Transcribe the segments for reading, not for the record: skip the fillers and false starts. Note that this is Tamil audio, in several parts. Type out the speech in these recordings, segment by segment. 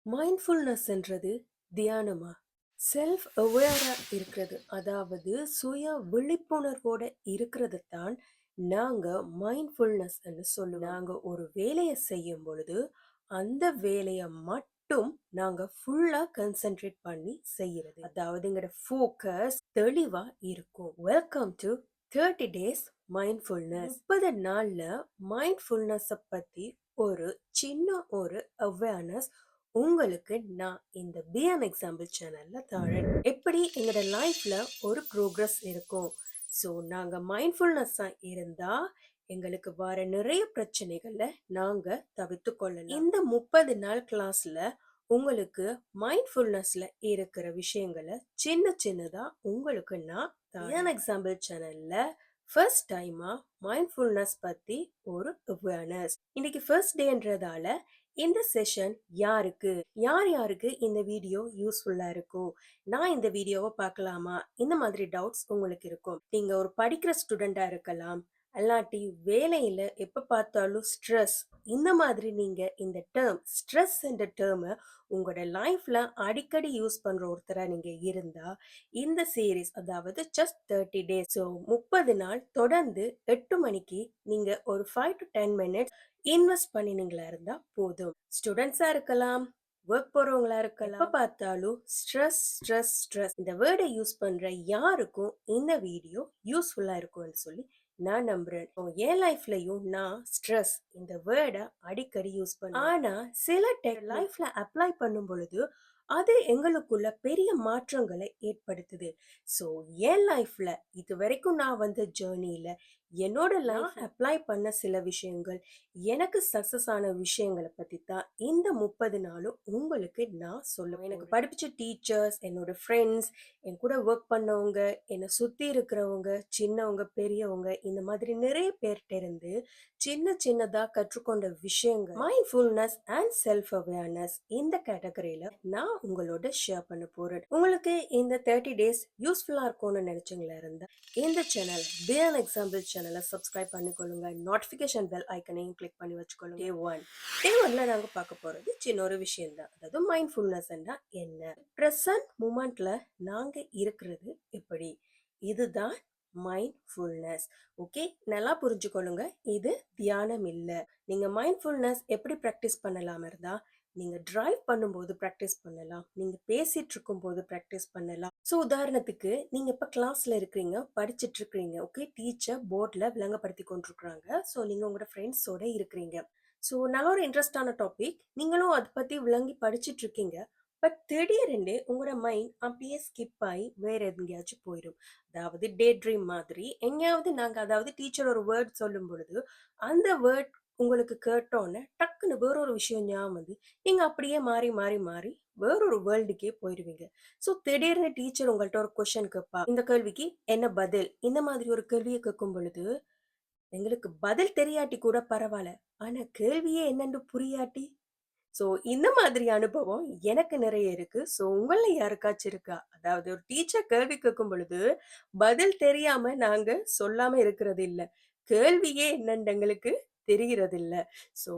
மைண்ட்ஃபுல்னஸ்ன்றது தியானமா? செல்ஃப் அவேரா இருக்கிறது. அதாவது சுய விழிப்புணர்வோட இருக்கிறது தான் நாங்க மைண்ட்ஃபுல்னஸ்ன்னு சொல்லுவோம். நாங்க ஒரு வேலையை செய்யும் பொழுது, அந்த வேலையை மட்டும் நாங்க ஃபுல்லா கான்சென்ட்ரேட் பண்ணி செய்யறது. அதாவது எங்களோட ஃபோக்கஸ் தெளிவா இருக்கும். Welcome to 30 days mindfulness. 30 நாள்ல மைண்ட்ஃபுல்னஸை பத்தி ஒரு சின்ன ஒரு அவேர்னஸ் உங்களுக்கு நான் இந்த பிஎம் எக்ஸாம்பிள் சேனல்ல தரேன். எப்படி எங்களோட லைஃப்ல ஒரு ப்ரோக்ரஸ் இருக்கும். ஸோ நாங்க மைண்ட்ஃபுல்னஸ்ஸா இருந்தா எங்களுக்கு வர நிறைய பிரச்சனைகளை நாங்க தவிர்த்து கொள்ளலாம். இந்த 30 நாள் கிளாஸ்ல உங்களுக்கு மைண்ட்ஃபுல்னஸ்ல இருக்கிற விஷயங்களை சின்ன சின்னதா உங்களுக்கு நான் பிஎம் எக்ஸாம்பிள் சேனல்ல ஃபர்ஸ்ட் டைமா மைண்ட்ஃபுல்னஸ் பத்தி ஒரு அவேர்னஸ். இன்னைக்கு ஃபர்ஸ்ட் டேன்றதால இந்த செஷன் யாருக்கு யார் யாருக்கு இந்த வீடியோ யூஸ்ஃபுல்லா இருக்கும், நான் இந்த வீடியோவை பார்க்கலாமா, இந்த மாதிரி டவுட்ஸ் உங்களுக்கு இருக்கும். நீங்க ஒரு படிக்கிற ஸ்டூடெண்டா இருக்கலாம், அல்லாட்டி வேலையில எப்ப பார்த்தாலும் ஸ்ட்ரெஸ், இந்த மாதிரி நீங்க இந்த டேர்ம் ஸ்ட்ரெஸ் என்ற டேர்மை உங்களோட லைஃப்ல அடிக்கடி யூஸ் பண்ற ஒருத்தரா நீங்க இருந்தா இந்த சீரீஸ், அதாவது ஜஸ்ட் 30 டேஸ், ஸோ 30 நாள் தொடர்ந்து 8 மணிக்கு நீங்க ஒரு 5 to 10 minutes இன்வெஸ்ட் பண்ணினீங்களா இருந்தா போதும். ஸ்டூடெண்ட்ஸா இருக்கலாம், ஒர்க் போறவங்களா இருக்கலாம், எப்ப பார்த்தாலும் ஸ்ட்ரெஸ் ஸ்ட்ரெஸ் ஸ்ட்ரெஸ் இந்த வேர்டை யூஸ் பண்ற யாருக்கும் இந்த வீடியோ யூஸ்ஃபுல்லா இருக்கும்னு சொல்லி நான் நம்புறேன். இப்போ என் லைஃப்லயும் நான் ஸ்ட்ரெஸ் இந்த வேர்டை அடிக்கடி யூஸ் பண்ணேன். ஆனா சில லைஃப்ல அப்ளை பண்ணும் பொழுது அது எங்களுக்குள்ள பெரிய மாற்றங்களை ஏற்படுத்துது. ஸோ என் லைஃப்ல இது வரைக்கும் நான் வந்த ஜேர்னியில என்னோட லைஃப் அப்ளை பண்ண சில விஷயங்கள், எனக்கு சக்சஸ் ஆன விஷயங்களை பத்தி தான் இந்த 30 நாளும் உங்களுக்கு நான் சொல்லுவேன். எனக்கு படிப்பிச்ச டீச்சர்ஸ், என்னோட ஃப்ரெண்ட்ஸ், என் கூட ஒர்க் பண்ணவங்க, என்னை சுத்தி இருக்கிறவங்க, சின்னவங்க பெரியவங்க, இந்த மாதிரி நிறைய பேர்கிட்ட இருந்து சின்ன சின்னதா கற்றுக்கொண்ட விஷயங்கள் மைண்ட்ஃபுல்னஸ் அண்ட் செல்ஃப் அவேர்னஸ் இந்த கேட்டகரியில நான் உங்களோட ஷேர் பண்ண போறேன். உங்களுக்கு இந்த 30 டேஸ் யூஸ்ஃபுல்லா இருக்கும்னு நினைச்சீங்களா இருந்தா இந்த சேனல் பிஎம் எக்ஸாம்பிள் சேனலை சப்ஸ்கிரைப் பண்ணிக்கொள்ளுங்க. நோட்டிஃபிகேஷன் பெல் ஐக்கனையும் கிளிக் பண்ணி வச்சுக்கொள்ளுங்க. டே ஒன்ல நாங்க பார்க்க போறது சின்ன ஒரு விஷயம் தான். அதாவது மைண்ட்ஃபுல்னஸ் என்ன, ப்ரெசன்ட் மூமெண்ட்ல நாங்க இருக்கிறது எப்படி, இதுதான் மைண்ட்ஃபுல்னஸ். ஓகே, நல்லா புரிஞ்சுக்கொள்ளுங்க. இது தியானம் இல்ல. நீங்க மைண்ட்ஃபுல்னஸ் எப்படி ப்ராக்டிஸ் பண்ணலாம் இருந்தா, நீங்க டிரைவ் பண்ணும்போது ப்ராக்டிஸ் பண்ணலாம், நீங்க பேசிட்டு இருக்கும்போது ப்ராக்டிஸ் பண்ணலாம். ஸோ உதாரணத்துக்கு நீங்க இப்ப கிளாஸ்ல இருக்கிறீங்க, படிச்சிட்டு இருக்கிறீங்க. ஓகே, டீச்சர் போர்ட்ல விளங்கப்படுத்தி கொண்டிருக்கிறாங்க. ஸோ நீங்க உங்களோட ஃப்ரெண்ட்ஸோட இருக்கிறீங்க. ஸோ நல்ல ஒரு இன்ட்ரெஸ்டான டாபிக், நீங்களும் அதை பத்தி விளங்கி படிச்சிட்டு இருக்கீங்க. பட் திடீரென்று உங்களோட மைண்ட் அப்படியே ஸ்கிப் ஆகி வேற எங்கேயாச்சும் போயிடும். அதாவது டே ட்ரீம் மாதிரி எங்கேயாவது நாங்க, அதாவது டீச்சர் ஒரு வேர்ட் சொல்லும் பொழுது அந்த வேர்ட் உங்களுக்கு கேட்டோன்னே டக்குன்னு வேறொரு விஷயம் ஞாபகம் வந்து நீங்க அப்படியே மாறி மாறி மாறி வேறொரு வேர்ல்டுக்கே போயிடுவீங்க. ஸோ திடீர்னு டீச்சர் உங்கள்ட்ட ஒரு கொஸ்டின் கேட்பா, இந்த கேள்விக்கு என்ன பதில், இந்த மாதிரி ஒரு கேள்வியை கேட்கும் பொழுது எங்களுக்கு பதில் தெரியாட்டி கூட பரவாயில்ல, ஆனா கேள்வியே என்னன்னு புரியாட்டி. ஸோ இந்த மாதிரி அனுபவம் எனக்கு நிறைய இருக்கு. ஸோ உங்கள யாருக்காச்சும் இருக்கா? அதாவது ஒரு டீச்சர் கேள்வி கேட்கும் பொழுது பதில் தெரியாம நாங்க சொல்லாம இருக்கிறது இல்ல. கேள்வியே என்னன்னு எங்களுக்கு தெரிகிறது இல்ல. ஸோ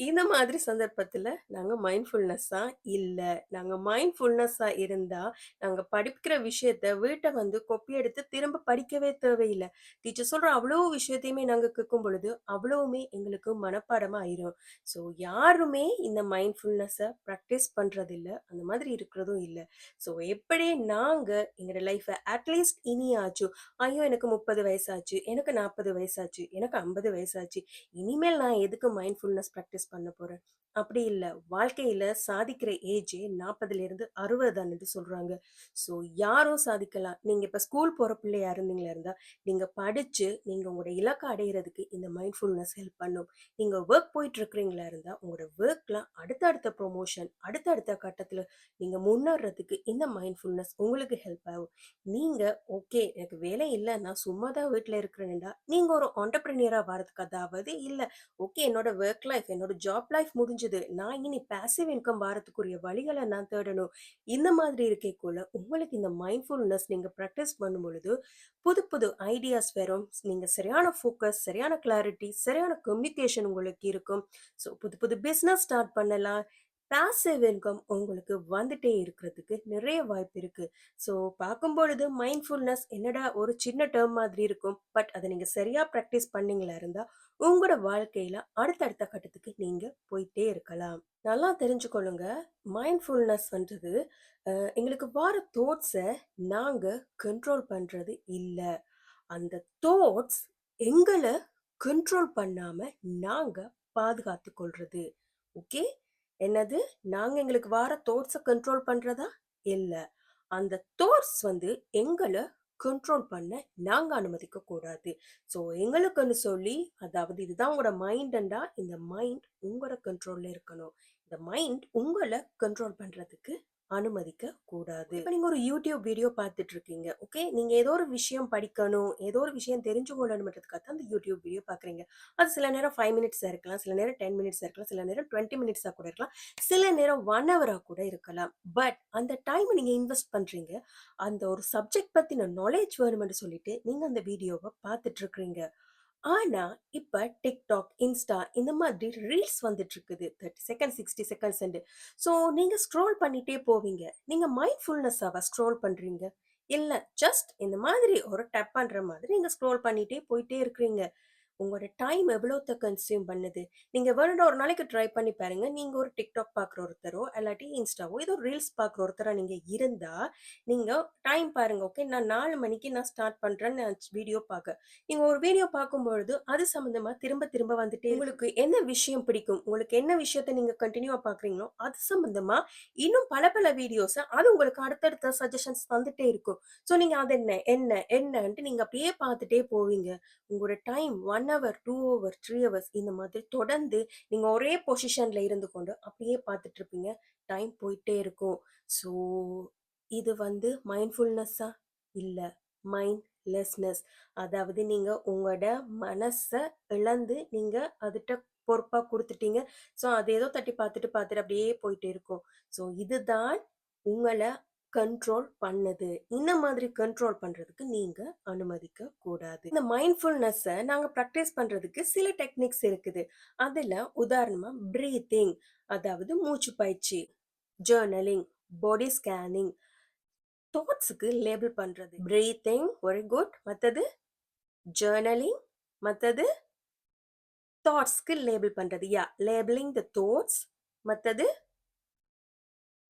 இந்த மாதிரி சந்தர்ப்பத்துல நாங்க மைண்ட்ஃபுல்னஸ்ஸா இல்ல. நாங்க மைண்ட்ஃபுல்னஸ்ஸா இருந்தா நாங்க படிக்கிற விஷயத்த வீட்ட வந்து கொப்பி எடுத்து திரும்ப படிக்கவே தேவையில்ல. டீச்சர் சொல்ற அவ்வளோ விஷயத்தையுமே நாங்க கேட்கும் பொழுது அவ்வளவுமே எங்களுக்கு மனப்பாடமா ஆயிரும். ஸோ யாருமே இந்த மைண்ட்ஃபுல்னஸை ப்ராக்டிஸ் பண்ணுறதில்ல, அந்த மாதிரி இருக்கிறதும் இல்லை. ஸோ எப்படி நாங்கள் எங்களோட லைஃப்பை அட்லீஸ்ட் இனியாச்சும், ஐயோ எனக்கு 30 வயசாச்சு, எனக்கு 40 வயசாச்சு, எனக்கு 50 வயசாச்சு, இனிமேல் நான் எதுக்கு மைண்ட்ஃபுல்னஸ் ப்ராக்டிஸ் பண்ண போகிறேன், அப்படி இல்லை. வாழ்க்கையில் சாதிக்கிற ஏஜே 40லேருந்து 60 தான்ட்டு சொல்கிறாங்க. ஸோ யாரும் சாதிக்கலாம். நீங்கள் இப்போ ஸ்கூல் போகிற பிள்ளையா இருந்தீங்களா இருந்தால் நீங்கள் படித்து நீங்கள் உங்களோட இலக்கை அடையிறதுக்கு இந்த மைண்ட்ஃபுல்னஸ் ஹெல்ப் பண்ணும். நீங்க ஒர்க் போயிட்டு இருக்கிறீங்களா இருந்தா உங்களோட ஒர்க்ல அடுத்தடுத்த ப்ரொமோஷன், அடுத்தடுத்த கட்டத்துல நீங்க முன்னேறதுக்கு இந்த மைண்ட்ஃபுல்னஸ் உங்களுக்கு ஹெல்ப் ஆகும். நீங்க ஓகே எனக்கு வேலை இல்லை, நான் சும்மா தான் வீட்டில் இருக்கிறேன்டா, நீங்க ஒரு ஆண்டர்பிரினியரா வரதுக்கு, அதாவது இல்ல ஓகே என்னோட ஒர்க் லைஃப், என்னோட ஜாப் லைஃப் முடிஞ்சது, நான் இனி பாசிவ் இன்கம் வரதுக்குரிய வழிகளை நான் தேடணும். இந்த மாதிரி இருக்கேக்குள்ள உங்களுக்கு இந்த மைண்ட்ஃபுல்னஸ் நீங்க ப்ராக்டிஸ் பண்ணும் பொழுது புது புது ஐடியாஸ் வரும். நீங்க சரியான ஃபோக்கஸ், சரியான கிளாரிட்டி, சரியான கம்யூனிகேஷன் உங்களுக்கு இருக்கும். ஸோ புது புது பிஸ்னஸ் ஸ்டார்ட் பண்ணலாம். பாசிவ் இன்கம் உங்களுக்கு வந்துட்டே இருக்கிறதுக்கு நிறைய வாய்ப்பு இருக்கு. ஸோ பார்க்கும்பொழுது மைண்ட்ஃபுல்னஸ் என்னடா ஒரு சின்ன டேர்ம் மாதிரி இருக்கும். பட் அதை நீங்க சரியா ப்ராக்டிஸ் பண்ணீங்களா இருந்தா உங்களோட வாழ்க்கையில அடுத்தடுத்த கட்டத்துக்கு நீங்க போயிட்டே இருக்கலாம். நல்லா தெரிஞ்சுக்கொள்ளுங்க. மைண்ட்ஃபுல்னஸ்ன்றது எங்களுக்கு வார தாட்ஸ நாங்க கண்ட்ரோல் பண்றது இல்ல. அந்த தாட்ஸ் எங்கள கண்ட்ரோல் பண்ணாம நாங்க பாதுகாத்துக் கொள்றது. ஓகே? என்னது? நாங்க எங்களுக்கு வார தாட்ஸ கண்ட்ரோல் பண்றதா? இல்ல. அந்த தாட்ஸ் எங்கள கண்ட்ரோல் பண்ண நாங்க அனுமதிக்கக் கூடாது. ஸோ எங்களுக்குன்னு சொல்லி, அதாவது இதுதான் உங்களோட மைண்டுண்டா, இந்த மைண்ட் உங்களோட கண்ட்ரோல்ல இருக்கணும். இந்த மைண்ட் உங்கள கண்ட்ரோல் பண்றதுக்கு அனுமதிக்க கூடாது. இப்ப நீங்க ஒரு யூடியூப் வீடியோ பார்த்துட்டு இருக்கீங்க. ஓகே. நீங்க ஏதோ ஒரு விஷயம் படிக்கணும், ஏதோ ஒரு விஷயம் தெரிஞ்சு கொள்ளணும்ன்றதுக்காக தான் அந்த யூடியூப் வீடியோ பார்க்குறீங்க. அது சில நேரம் 5 மினிட்ஸா இருக்கலாம், சில நேரம் 10 மினிட்ஸா இருக்கலாம், சில நேரம் 20 மினிட்ஸா கூட இருக்கலாம், சில நேரம் 1 ஹவரா கூட இருக்கலாம். பட் அந்த டைம் நீங்க இன்வெஸ்ட் பண்றீங்க. அந்த ஒரு சப்ஜெக்ட் பத்தின நாலேட்ஜ் வேணும்னு சொல்லிட்டு நீங்க அந்த வீடியோவ பார்த்துட்டு இருக்கிறீங்க. ஆனா, இப்ப TikTok, Insta இந்த மாதிரி ரீல்ஸ் வந்துட்டு இருக்குது. 30 செகண்ட்ஸ், 60 செகண்ட்ஸ்ன்னு. ஸோ நீங்க ஸ்க்ரோல் பண்ணிட்டே போவீங்க. நீங்க மைண்ட்ஃபுல்னஸ்ஸாவா ஸ்க்ரோல் பண்றீங்க? இல்ல ஜஸ்ட் இந்த மாதிரி ஒரு டேப் பண்ற மாதிரி நீங்க ஸ்க்ரோல் பண்ணிட்டே போயிட்டே இருக்கிறீங்க. உங்களோட டைம் எவ்வளோத்த கன்சியூம் பண்ணுது? நீங்க வேணும்னா ஒரு நாளைக்கு ட்ரை பண்ணி பாருங்க. நீங்க ஒரு TikTok பார்க்குற ஒருத்தரோ, இல்லாட்டி Instaவோ ஏதோ ரீல்ஸ் பார்க்குற ஒருத்தரா நீங்க இருந்தா, நீங்க டைம் பாருங்க. ஓகே. நான் 4 மணிக்கு நான் ஸ்டார்ட் பண்றேன்னு நான் வீடியோ பார்க்க. நீங்க ஒரு வீடியோ பார்க்கும்பொழுது, அது சம்மந்தமா திரும்ப திரும்ப வந்துட்டே உங்களுக்கு என்ன விஷயம் பிடிக்கும்? உங்களுக்கு என்ன விஷயத்த நீங்க கன்டினியூவா பார்க்குறீங்களோ, அது சம்மந்தமா இன்னும் பல பல வீடியோஸ அது உங்களுக்கு அடுத்தடுத்த சஜஷன்ஸ் வந்துட்டே இருக்கும். ஸோ நீங்க அது என்ன, என்னன்ட்டு நீங்க அப்படியே பார்த்துட்டே போவீங்க. உங்களோட டைம் 1 ஹவர், 2 ஹவர், 3 ஹவர்ஸ் இந்த மாதிரி தொடர்ந்து நீங்க ஒரே பொசிஷன்ல இருந்து கொண்டு அப்படியே பார்த்துட்டு இருப்பீங்க. டைம் போயிட்டே இருக்கும். ஸோ இது மைண்ட்ஃபுல்னஸ்ஸா? இல்ல. மைண்ட்லெஸ்னஸ். அதாவது நீங்க உங்களோட மனச இழந்து நீங்க அதுட்ட பொறுப்பா குடுத்துட்டீங்க. ஸோ அது ஏதோ தட்டி பார்த்துட்டு பார்த்துட்டு அப்படியே போயிட்டே இருக்கும். ஸோ இதுதான் உங்கள கண்ட்ரோல் பண்ணுது. இந்த மாதிரி கண்ட்ரோல் பண்றதுக்கு நீங்க அனுமதிக்க கூடாது. இந்த மைண்ட்ஃபுல்னஸ்ஸ நாங்க பிராக்டிஸ் பண்றதுக்கு சில டெக்னிக்ஸ் இருக்குது. அதுல உதாரணமா பிரீத்திங், அதாவது மூச்சு பயிற்சி, ஜர்னலிங், பாடி ஸ்கேனிங், தாட்ஸ்க்கு லேபிள் பண்றது. Breathing very good. மத்தது ஜர்னலிங், மத்தது தாட்ஸ்க்கு லேபிள் பண்றது. யா, லேபிளிங் த தாட்ஸ், மத்தது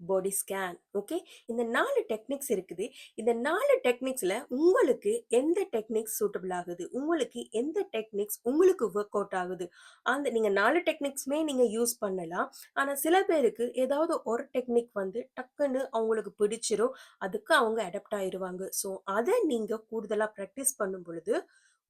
பாடி ஸ்கேன். ஓகே. இந்த 4 டெக்னிக்ஸ் இருக்குது. இந்த 4 டெக்னிக்ஸ்ல உங்களுக்கு எந்த டெக்னிக்ஸ் சூட்டபிள் ஆகுது? உங்களுக்கு எந்த டெக்னிக்ஸ் உங்களுக்கு வொர்க் அவுட் ஆகுது? அந்த நீங்க 4 டெக்னிக்ஸுமே நீங்க யூஸ் பண்ணலாம். ஆனா சில பேருக்கு ஏதாவது ஒரு டெக்னிக் டக்குன்னு அவங்களுக்கு பிடிச்சிரும். அதுக்கு அவங்க அடாப்ட் ஆயிருவாங்க. ஸோ அத நீங்க கூடுதலா பிராக்டிஸ் பண்ணும் பொழுது,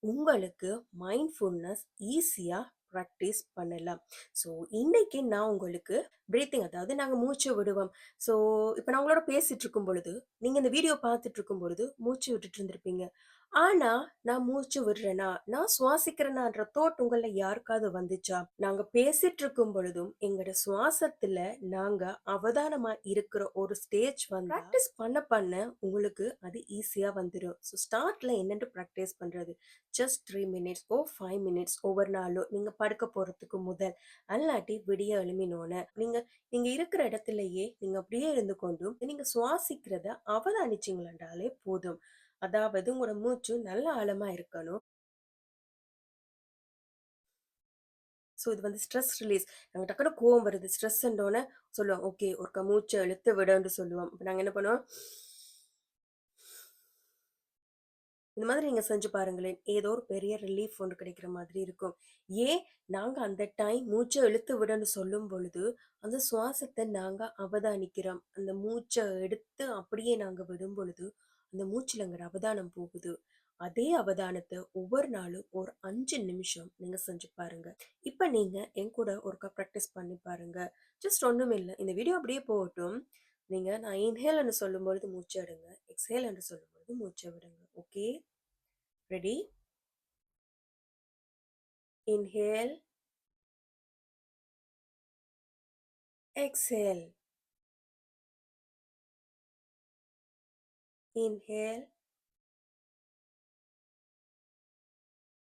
உங்களுக்கு மைண்ட்ஃபுல்னஸ் ஈஸியா பிராக்டிஸ் பண்ணலாம். ஸோ இன்னைக்கு நான் உங்களுக்கு பிரீத்திங், அதாவது நாங்க மூச்சு விடுவோம். ஸோ இப்ப நான் உங்களோட பேசிட்டு இருக்கும் பொழுது, நீங்க இந்த வீடியோ பார்த்துட்டு இருக்கும் பொழுது மூச்சு விட்டுட்டு இருந்திருப்பீங்க. ஆனா, நான் மூச்சு விடுறேனா, நான் சுவாசிக்கிறேனான்ற தாட் உங்கள்ல யாருக்காவது வந்துச்சா? நாங்க பேசிட்டு இருக்கும் பொழுதும், எங்களோட சுவாசத்துல நாங்க அவதானமா இருக்கிற ஒரு ஸ்டேஜ் பிராக்டிஸ் பண்ண பண்ண உங்களுக்கு அது ஈஸியா வந்துரும். ஸோ ஸ்டார்ட்ல என்னன்னு பிராக்டிஸ் பண்றது? ஜஸ்ட் 3 மினிட்ஸ் ஓ 5 மினிட்ஸ் ஒவ்வொரு நாளும் நீங்க படுக்க போறதுக்கு முதல், அல்லாட்டி விடிய எழும்பினோன, நீங்க நீங்க இருக்கிற இடத்திலேயே நீங்க அப்படியே இருந்து கொண்டும் நீங்க சுவாசிக்கிறத அவதானிச்சீங்களாண்டாலே போதும். அதாவது உங்களோட மூச்சு நல்ல ஆழமா இருக்கணும். ஸோ இது ஸ்ட்ரெஸ் ரிலீஸ். நாங்க டக்குனு கோவம் வருது, ஸ்ட்ரெஸ்ன்றோன சொல்லுவோம். ஓகே, ஒருக்கா மூச்ச இழுத்து விடன்னு சொல்லுவோம். அப்ப நாங்க என்ன பண்ணுவோம்? இந்த மாதிரி நீங்க செஞ்சு பாருங்களேன். ஏதோ ஒரு பெரிய ரிலீஃப் ஒண்ணு கிடைக்கிற மாதிரி இருக்கும். ஏன் நாங்க அந்த டைம் மூச்ச இழுத்து விடன்னு சொல்லும் பொழுது, அந்த சுவாசத்த நாங்க அவதானிக்கிறோம். அந்த மூச்ச எடுத்து அப்படியே நாங்க விடும் பொழுது, அந்த மூச்சுலங்கிற அவதானம் போகுது. அதே அவதானத்த ஒவ்வொரு நாளும் ஒரு 5 நிமிஷம் நீங்க செஞ்சு பாருங்க. இப்ப நீங்க என் கூட ஒருக்கா பிராக்டிஸ் பண்ணி பாருங்க. ஜஸ்ட் ஒண்ணுமில்ல. இந்த வீடியோ அப்படியே போகட்டும். நான் இன்ஹேல்ன்னு சொல்லும்பொழுது மூச்ச எடுங்க. எக்ஸ்ஹேல் என்று சொல்லும்பொழுது மூச்ச விடுங்க. Okay? Ready? Inhale, exhale. Inhale,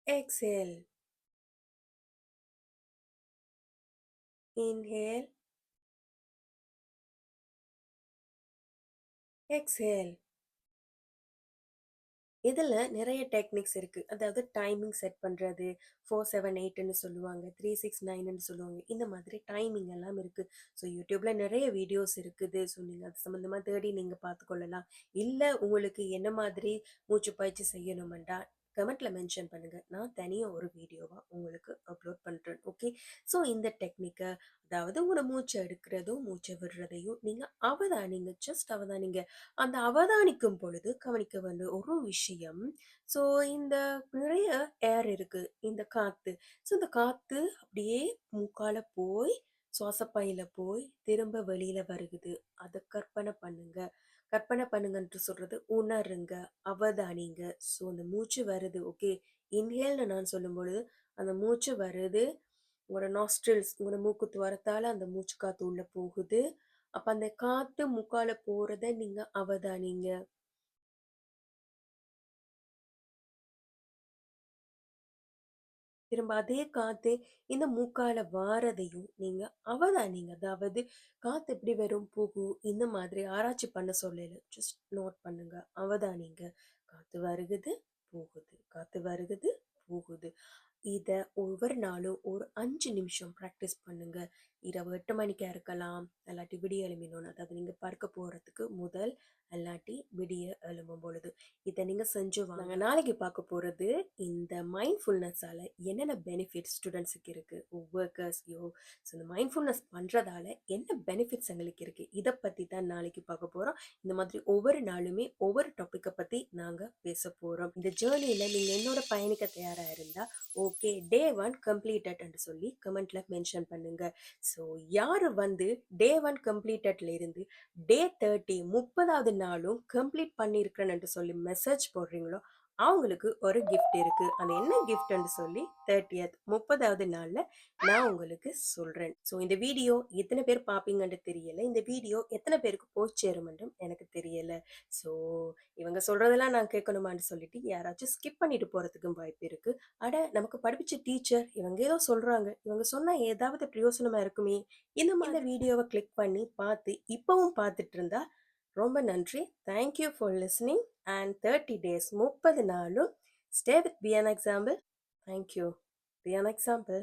exhale. Inhale, exhale. இதுல நிறைய டெக்னிக்ஸ் இருக்கு. அதாவது டைமிங் செட் பண்றது, 478ன்னு சொல்லுவாங்க, 369ன்னு சொல்லுவாங்க. இந்த மாதிரி டைமிங் எல்லாம் இருக்கு. ஸோ யூடியூப்ல நிறைய வீடியோஸ் இருக்குது. ஸோ நீங்க அது சம்மந்தமா தேடி நீங்க பார்த்துக்கொள்ளலாம். இல்ல உங்களுக்கு என்ன மாதிரி மூச்சு பயிற்சி செய்யணுமெண்டா கமெண்ட்ல மென்ஷன் பண்ணுங்க. நான் தனியா ஒரு வீடியோவா உங்களுக்கு அப்லோட் பண்றேன். ஓகே. ஸோ இந்த டெக்னிக்க அதாவது உங்களோட மூச்சை எடுக்கிறதும், மூச்சை விடுறதையும் நீங்க அவதானிங்க. ஜஸ்ட் அவதானிங்க. அந்த அவதானிக்கும் பொழுது கவனிக்க வேண்டிய ஒரு விஷயம், ஸோ இந்த நிறைய ஏர் இருக்கு, இந்த காத்து. ஸோ இந்த காத்து அப்படியே மூக்கால போய் சுவாசப்பையில போய் திரும்ப வெளியில வருகுது. அதை கற்பனை பண்ணுங்க. கற்பனை பண்ணுங்கன்ட்டு சொல்றது உணருங்க, அவதானிங்க. ஸோ அந்த மூச்சு வருது, ஓகே. இன்ஹேல்னு நான் சொல்லும் பொழுது அந்த மூச்சு வருது, உங்களோட நாஸ்ட்ரில்ஸ் உங்களோட மூக்கு துவாரத்தால அந்த மூச்சு காத்து உள்ள போகுது. அப்ப அந்த காத்து மூக்கால போறத நீங்க அவதானிங்க. திரும்ப அதே காத்து இந்த மூக்கால வாரதையும் நீங்க அவதானிங்க. அதாவது காத்து எப்படி வரும் போகும் இந்த மாதிரி ஆராய்ச்சி பண்ண சொல்லல. ஜஸ்ட் நோட் பண்ணுங்க, அவதானிங்க. காத்து வருகுது, போகுது. காத்து வருகுது, போகுது. இத ஒவ்வொரு நாளும் ஒரு 5 நிமிஷம் பிராக்டிஸ் பண்ணுங்க. இரவு 8 மணிக்கா இருக்கலாம், அல்லாட்டி விடிய எழும்பினோன்னு. அதாவது நீங்க படுக்க போறதுக்கு முதல், அல்லாட்டி விடிய எழும்பும் பொழுது. இத நீங்க செஞ்சு வாங்க. நாங்க நாளைக்கு பார்க்க போறது, இந்த மைண்ட்ஃபுல்னஸால என்னென்ன பெனிஃபிட்ஸ் ஸ்டூடெண்ட்ஸுக்கு இருக்கு, ஒர்க்கர்ஸ்யோ. ஸோ இந்த மைண்ட்ஃபுல்னஸ் பண்றதால என்ன பெனிஃபிட்ஸ் எங்களுக்கு இருக்கு, இத பத்தி தான் நாளைக்கு பார்க்க போறோம். இந்த மாதிரி ஒவ்வொரு நாளுமே ஒவ்வொரு டாபிக்க பத்தி நாங்க பேச போறோம். இந்த ஜேர்னில நீங்க என்னோட பயணிக்க தயாரா இருந்தா ஓகே, டே 1 கம்ப்ளீட்டட் என்று சொல்லி கமெண்ட்ல மென்ஷன் பண்ணுங்க. ஸோ யாரு வந்து டே 1 கம்ப்ளீட்டட்ல இருந்து டே 30 30வது நாளும் கம்ப்ளீட் பண்ணியிருக்கிறேன் என்று சொல்லி மெசேஜ் போடுறீங்களோ அவங்களுக்கு ஒரு கிஃப்ட் இருக்கு. அது என்ன கிஃப்ட்னு சொல்லி 30வது நாள்ல நான் உங்களுக்கு சொல்றேன். ஸோ இந்த வீடியோ எத்தனை பேர் பார்ப்பீங்கன்னு தெரியல. இந்த வீடியோ எத்தனை பேருக்கு போய் சேருமென்றும் எனக்கு தெரியல. ஸோ இவங்க சொல்றதெல்லாம் நான் கேட்கணுமான்னு சொல்லிட்டு யாராச்சும் ஸ்கிப் பண்ணிட்டு போறதுக்கும் வாய்ப்பு இருக்கு. அட நமக்கு படிப்பிச்ச டீச்சர் இவங்க ஏதோ சொல்றாங்க, இவங்க சொன்னா ஏதாவது பிரயோசனமா இருக்குமே, இந்த வீடியோவை கிளிக் பண்ணி பார்த்து இப்பவும் பார்த்துட்டு இருந்தா ரொம்ப நன்றி. Thank you for listening and 30 days 30 நாளும் stay with be an example. Thank you. Be an example.